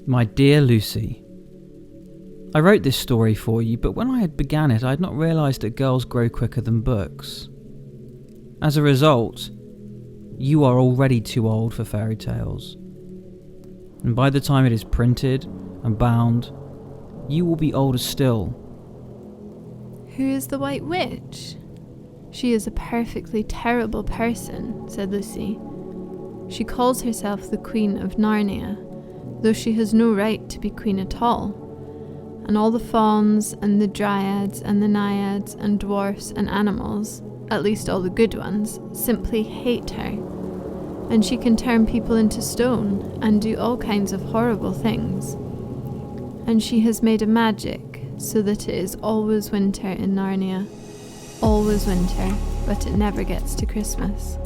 My dear Lucy, I wrote this story for you, but when I had began it, I had not realised that girls grow quicker than books. As a result, you are already too old for fairy tales. And by the time it is printed and bound, you will be older still. Who is the White Witch? She is a perfectly terrible person, said Lucy. She calls herself the Queen of Narnia, though she has no right to be queen at all. And all the fauns and the dryads and the naiads and dwarfs and animals, at least all the good ones, simply hate her. And she can turn people into stone and do all kinds of horrible things. And she has made a magic so that it is always winter in Narnia. Always winter, but it never gets to Christmas.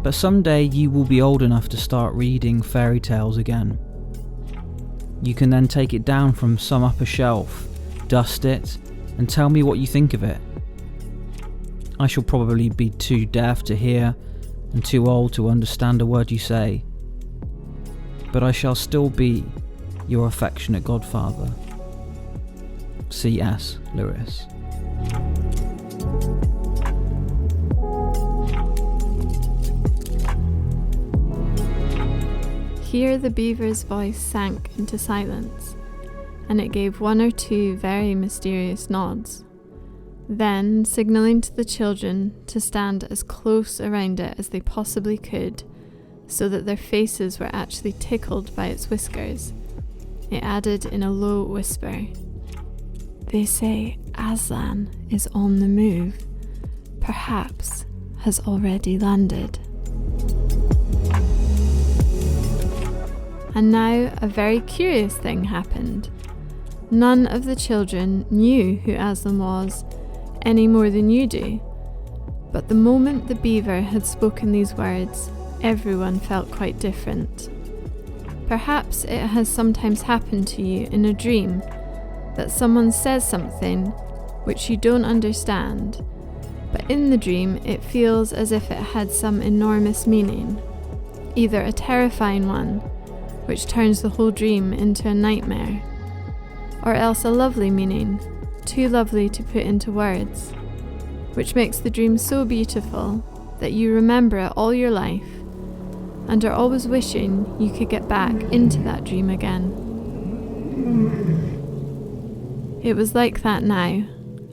But someday you will be old enough to start reading fairy tales again. You can then take it down from some upper shelf, dust it, and tell me what you think of it. I shall probably be too deaf to hear and too old to understand a word you say, but I shall still be your affectionate godfather. C.S. Lewis. Here the beaver's voice sank into silence, and it gave one or two very mysterious nods. Then, signalling to the children to stand as close around it as they possibly could, so that their faces were actually tickled by its whiskers, it added in a low whisper, "They say Aslan is on the move, perhaps has already landed." And now a very curious thing happened. None of the children knew who Aslan was, any more than you do. But the moment the beaver had spoken these words, everyone felt quite different. Perhaps it has sometimes happened to you in a dream that someone says something which you don't understand, but in the dream it feels as if it had some enormous meaning, either a terrifying one, which turns the whole dream into a nightmare, or else a lovely meaning, too lovely to put into words, which makes the dream so beautiful that you remember it all your life and are always wishing you could get back into that dream again. It was like that now.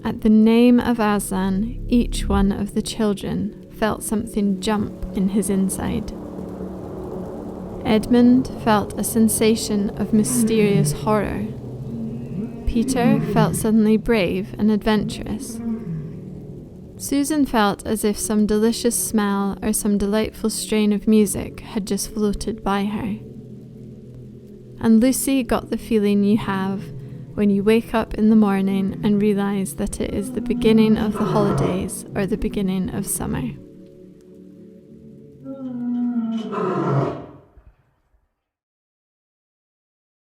At the name of Aslan, each one of the children felt something jump in his inside. Edmund felt a sensation of mysterious horror. Peter felt suddenly brave and adventurous. Susan felt as if some delicious smell or some delightful strain of music had just floated by her. And Lucy got the feeling you have when you wake up in the morning and realise that it is the beginning of the holidays or the beginning of summer.